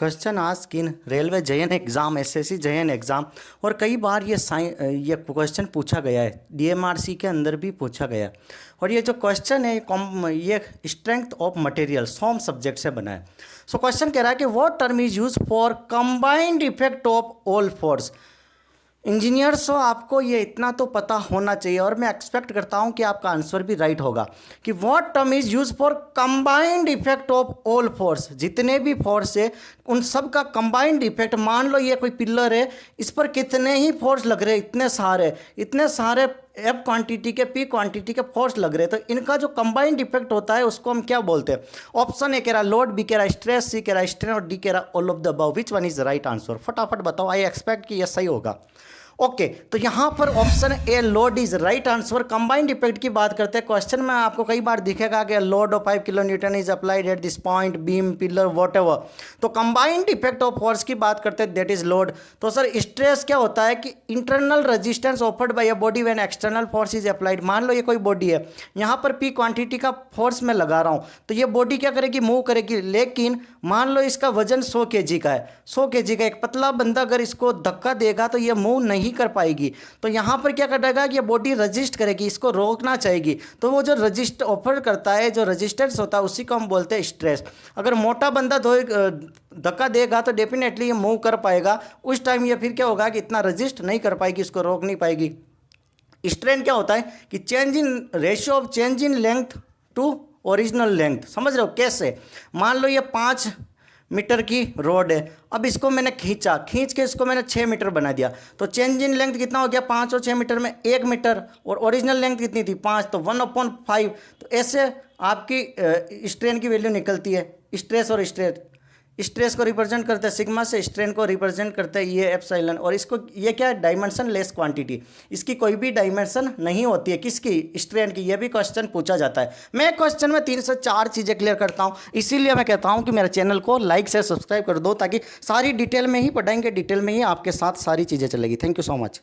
Question ask in railway Jayan exam, SSC Jayan exam. और कई बार ये क्वेश्चन पूछा गया है, डीएमआरसी के अंदर भी पूछा गया है। और ये जो क्वेश्चन है ये strength of material SOM subject से बना है। सो क्वेश्चन कह रहा है कि what term is use for combined effect of all force. Engineers हो, आपको ये इतना तो पता होना चाहिए और मैं एक्सपेक्ट करता हूँ कि आपका आंसर भी राइट होगा कि what term is use for combined effect of all force. जितने भी फोर्स है उन सब का कंबाइंड इफेक्ट। मान लो ये कोई पिलर है, इस पर कितने ही फोर्स लग रहे हैं, इतने सारे एफ क्वांटिटी के पी क्वांटिटी के फोर्स लग रहे हैं, तो इनका जो कंबाइंड इफेक्ट होता है उसको हम क्या बोलते हैं। ऑप्शन ए कह रहा लोड, बी कह रहा स्ट्रेस, सी कह रहा स्ट्रेन और डी कह रहा all of the above. Which one is right answer? फटाफट बताओ। आई एक्सपेक्ट कि यह सही होगा। ओके तो यहां पर option a load is right answer. Combined effect की बात करते हैं। क्वेश्चन में आपको कई बार दिखेगा कि load of 5 kilo Newton is applied at this point, beam, pillar, whatever. तो कंबाइंड इफेक्ट ऑफ फोर्स की बात करते हैं, दैट इज लोड। तो सर स्ट्रेस क्या होता है कि internal resistance offered by a body when external force is applied. मान लो ये कोई बॉडी है, यहां पर पी क्वांटिटी का फोर्स मैं लगा रहा हूं, तो ये बॉडी क्या करेगी, मूव करेगी। लेकिन मान लो इसका वजन 100 kg का है, 100 kg का। एक पतला बंदा अगर इसको धक्का देगा तो ये मूव नहीं कर पाएगी। तो यहां पर क्या करेगा कि ये बॉडी रजिस्ट करेगी, इसको रोकना चाहेगी। तो वो जो रजिस्ट ऑफर करता है, जो रजिस्टेंस होता है, उसी को हम बोलते हैं स्ट्रेस। अगर मोटा बंदा धक्का देगा तो डेफिनेटली ये मूव कर पाएगा। उस टाइम ये फिर क्या होगा कि इतना रजिस्ट नहीं कर पाएगी, इसको रोक नहीं पाएगी। स्ट्रेन क्या होता है कि change in ratio of change in length to original length. समझ रहे हो कैसे? मान लो ये 5 मीटर की रोड है, अब इसको मैंने खींच के इसको मैंने 6 मीटर बना दिया, तो चेंज इन लेंथ कितना हो गया, 5 और 6 मीटर में 1 मीटर। और ओरिजिनल लेंथ कितनी थी, 5, तो 1/5। तो ऐसे आपकी स्ट्रेन की वैल्यू निकलती है। स्ट्रेस और स्ट्रेस को रिप्रेजेंट करते हैं सिग्मा से, स्ट्रेन को रिप्रेजेंट करते हैं ये एप्सिलॉन। और इसको ये क्या है, डायमेंशन लेस क्वांटिटी। इसकी कोई भी डायमेंशन नहीं होती है, किसकी, स्ट्रेन की। ये भी क्वेश्चन पूछा जाता है। मैं क्वेश्चन में 3 से 4 चीज़ें क्लियर करता हूँ, इसीलिए मैं कहता हूँ कि मेरे चैनल को लाइक से सब्सक्राइब कर दो, ताकि सारी डिटेल में ही पढ़ाएंगे, डिटेल में ही आपके साथ सारी चीज़ें चलेगी। Thank you so much.